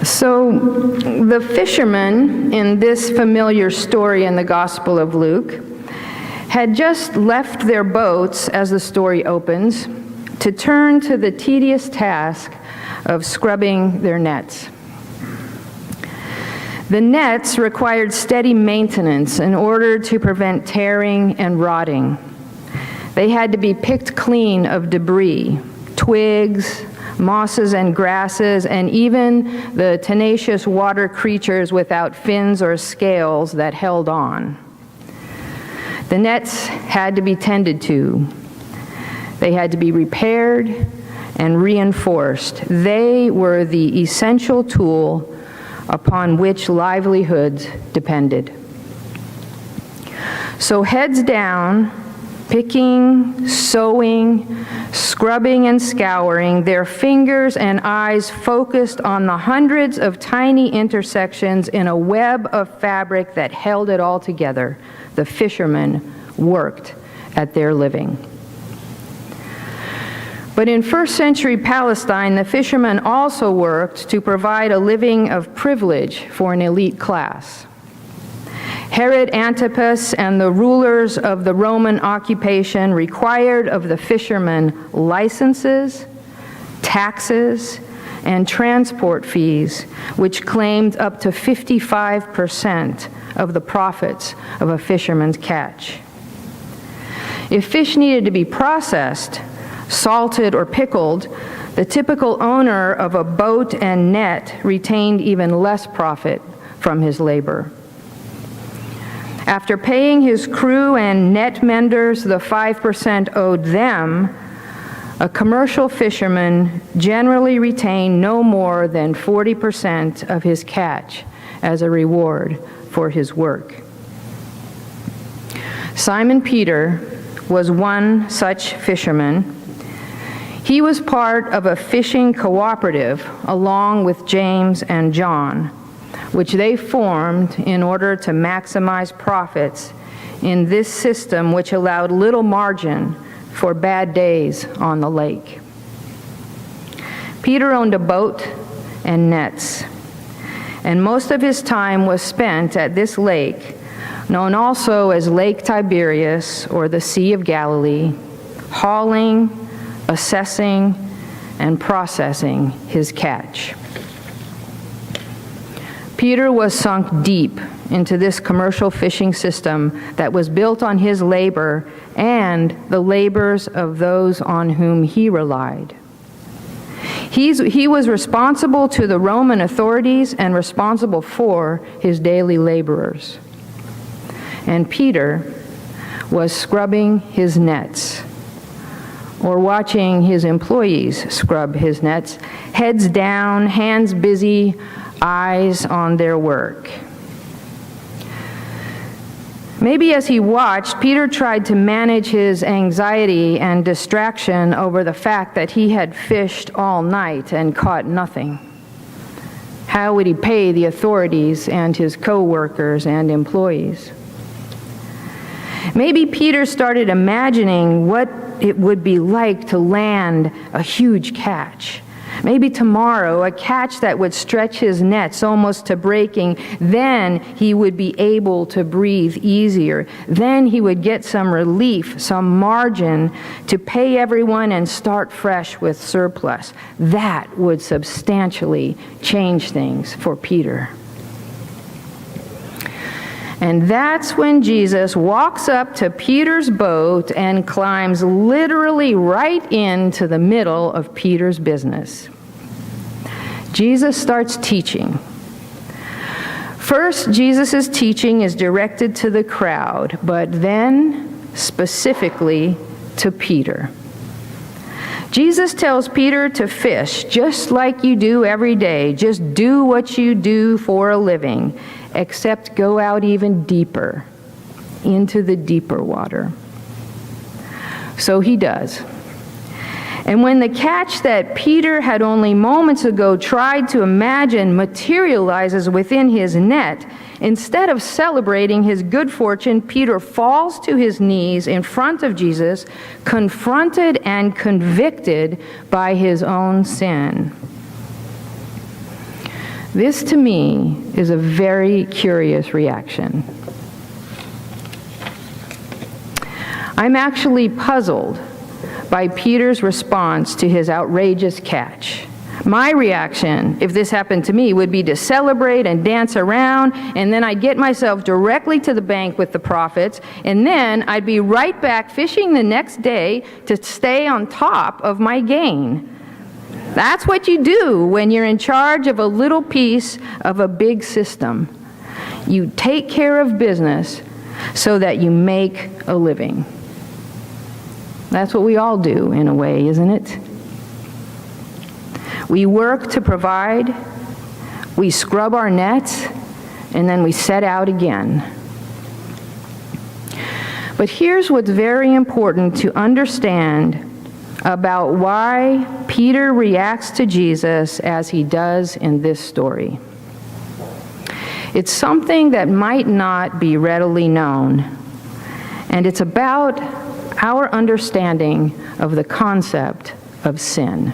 So the fishermen in this familiar story in the Gospel of Luke had just left their boats, as the story opens, to turn to the tedious task of scrubbing their nets. The nets required steady maintenance in order to prevent tearing and rotting. They had to be picked clean of debris, twigs, mosses and grasses, and even the tenacious water creatures without fins or scales that held on. The nets had to be tended to. They had to be repaired and reinforced. They were the essential tool upon which livelihoods depended. So heads down, picking, sewing, scrubbing and scouring, their fingers and eyes focused on the hundreds of tiny intersections in a web of fabric that held it all together. The fishermen worked at their living. But in first century Palestine, the fishermen also worked to provide a living of privilege for an elite class. Herod Antipas and the rulers of the Roman occupation required of the fishermen licenses, taxes, and transport fees, which claimed up to 55% of the profits of a fisherman's catch. If fish needed to be processed, salted, or pickled, the typical owner of a boat and net retained even less profit from his labor. After paying his crew and net menders the 5% owed them, a commercial fisherman generally retained no more than 40% of his catch as a reward for his work. Simon Peter was one such fisherman. He was part of a fishing cooperative along with James and John, which they formed in order to maximize profits in this system which allowed little margin for bad days on the lake. Peter owned a boat and nets, and most of his time was spent at this lake, known also as Lake Tiberias or the Sea of Galilee, hauling, assessing, and processing his catch. Peter was sunk deep into this commercial fishing system that was built on his labor and the labors of those on whom he relied. He was responsible to the Roman authorities and responsible for his daily laborers. And Peter was scrubbing his nets, or watching his employees scrub his nets, heads down, hands busy, eyes on their work. Maybe as he watched, Peter tried to manage his anxiety and distraction over the fact that he had fished all night and caught nothing. How would he pay the authorities and his co-workers and employees? Maybe Peter started imagining what it would be like to land a huge catch. Maybe tomorrow, a catch that would stretch his nets almost to breaking. Then he would be able to breathe easier. Then he would get some relief, some margin to pay everyone and start fresh with surplus. That would substantially change things for Peter. And that's when Jesus walks up to Peter's boat and climbs literally right into the middle of Peter's business. Jesus starts teaching. First, Jesus' teaching is directed to the crowd, but then specifically to Peter. Jesus tells Peter to fish just like you do every day. Just do what you do for a living, except go out even deeper, into the deeper water. So he does. And when the catch that Peter had only moments ago tried to imagine materializes within his net, instead of celebrating his good fortune, Peter falls to his knees in front of Jesus, confronted and convicted by his own sin. This, to me, is a very curious reaction. I'm actually puzzled by Peter's response to his outrageous catch. My reaction, if this happened to me, would be to celebrate and dance around, and then I'd get myself directly to the bank with the profits, and then I'd be right back fishing the next day to stay on top of my gain. That's what you do when you're in charge of a little piece of a big system. You take care of business so that you make a living. That's what we all do, in a way, isn't it? We work to provide, we scrub our nets, and then we set out again. But here's what's very important to understand about why Peter reacts to Jesus as he does in this story. It's something that might not be readily known, and it's about our understanding of the concept of sin.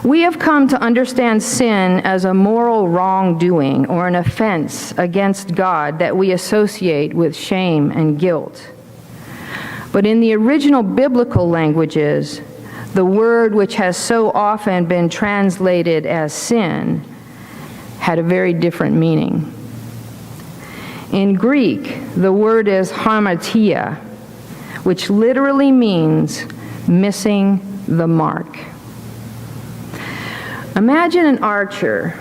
We have come to understand sin as a moral wrongdoing or an offense against God that we associate with shame and guilt. But in the original biblical languages, the word which has so often been translated as sin had a very different meaning. In Greek, the word is hamartia, which literally means missing the mark. Imagine an archer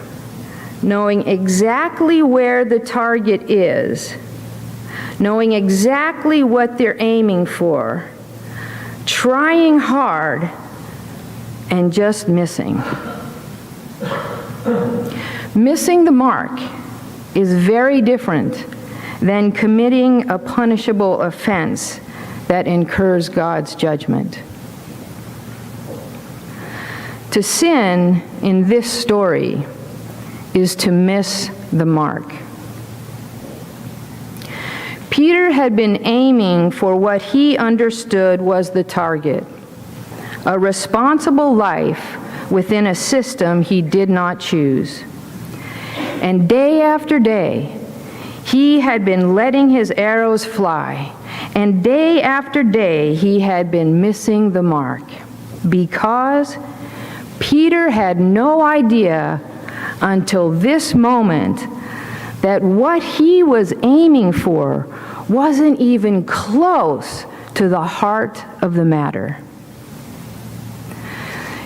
knowing exactly where the target is, knowing exactly what they're aiming for, trying hard, and just missing. Missing the mark is very different than committing a punishable offense that incurs God's judgment. To sin in this story is to miss the mark. Peter had been aiming for what he understood was the target, a responsible life within a system he did not choose. And day after day, he had been letting his arrows fly, and day after day he had been missing the mark, because Peter had no idea until this moment that what he was aiming for wasn't even close to the heart of the matter.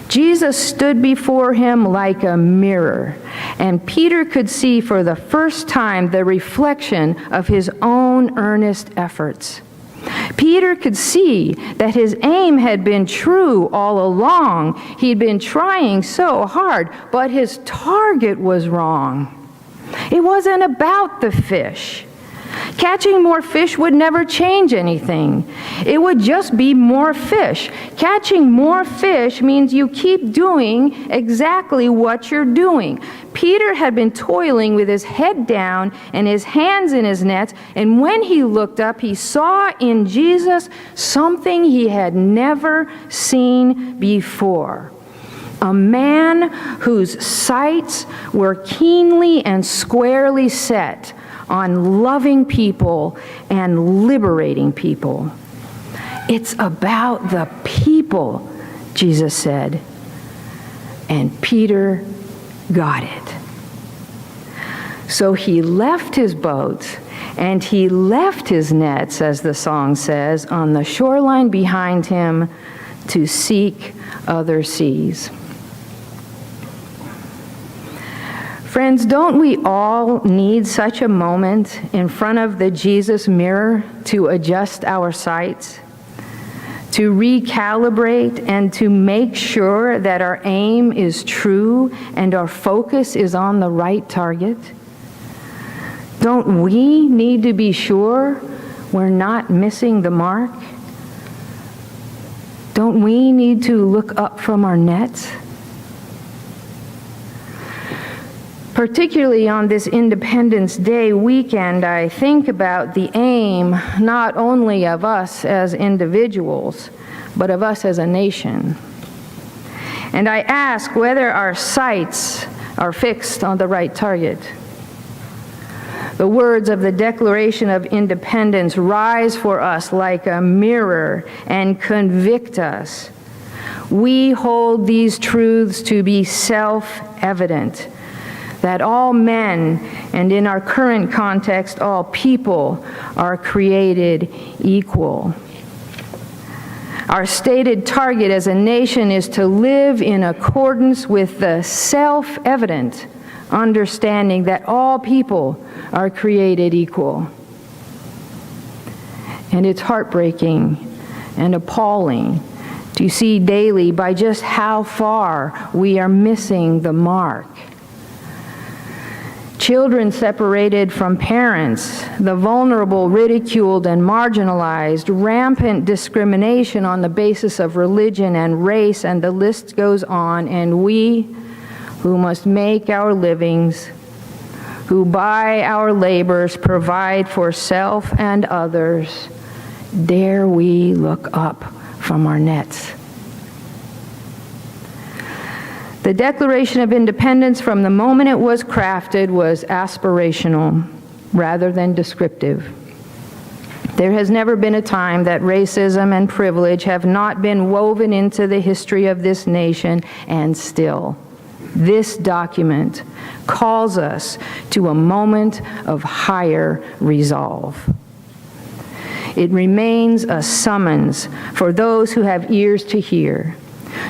Jesus stood before him like a mirror, and Peter could see for the first time the reflection of his own earnest efforts. Peter could see that his aim had been true all along. He'd been trying so hard, but his target was wrong. It wasn't about the fish. Catching more fish would never change anything. It would just be more fish. Catching more fish means you keep doing exactly what you're doing. Peter had been toiling with his head down and his hands in his nets, and when he looked up, he saw in Jesus something he had never seen before. A man whose sights were keenly and squarely set on loving people and liberating people. It's about the people, Jesus said. And Peter got it. So he left his boats and he left his nets, as the song says, on the shoreline behind him to seek other seas. Friends, don't we all need such a moment in front of the Jesus mirror to adjust our sights, to recalibrate, and to make sure that our aim is true and our focus is on the right target? Don't we need to be sure we're not missing the mark? Don't we need to look up from our nets? Particularly on this Independence Day weekend, I think about the aim not only of us as individuals, but of us as a nation. And I ask whether our sights are fixed on the right target. The words of the Declaration of Independence rise for us like a mirror and convict us. We hold these truths to be self-evident, that all men, and in our current context, all people, are created equal. Our stated target as a nation is to live in accordance with the self-evident understanding that all people are created equal. And it's heartbreaking and appalling to see daily by just how far we are missing the mark. Children separated from parents, the vulnerable, ridiculed, and marginalized, rampant discrimination on the basis of religion and race, and the list goes on, and we, who must make our livings, who by our labors provide for self and others, dare we look up from our nets. The Declaration of Independence, from the moment it was crafted, was aspirational rather than descriptive. There has never been a time that racism and privilege have not been woven into the history of this nation, and still, this document calls us to a moment of higher resolve. It remains a summons for those who have ears to hear,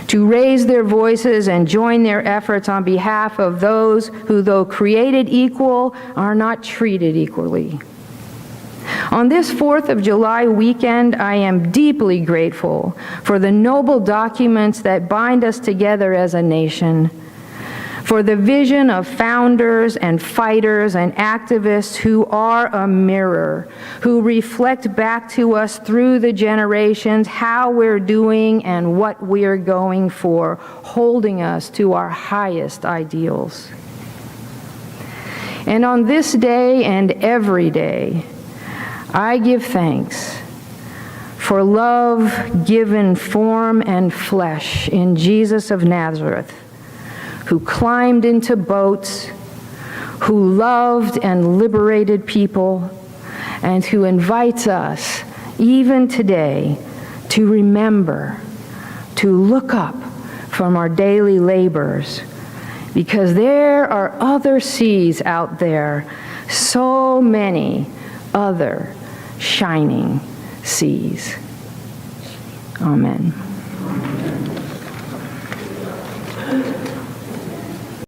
to raise their voices and join their efforts on behalf of those who, though created equal, are not treated equally. On this 4th of July weekend, I am deeply grateful for the noble documents that bind us together as a nation, for the vision of founders and fighters and activists who are a mirror, who reflect back to us through the generations how we're doing and what we're going for, holding us to our highest ideals. And on this day and every day, I give thanks for love given form and flesh in Jesus of Nazareth, who climbed into boats, who loved and liberated people, and who invites us, even today, to remember, to look up from our daily labors, because there are other seas out there, so many other shining seas. Amen.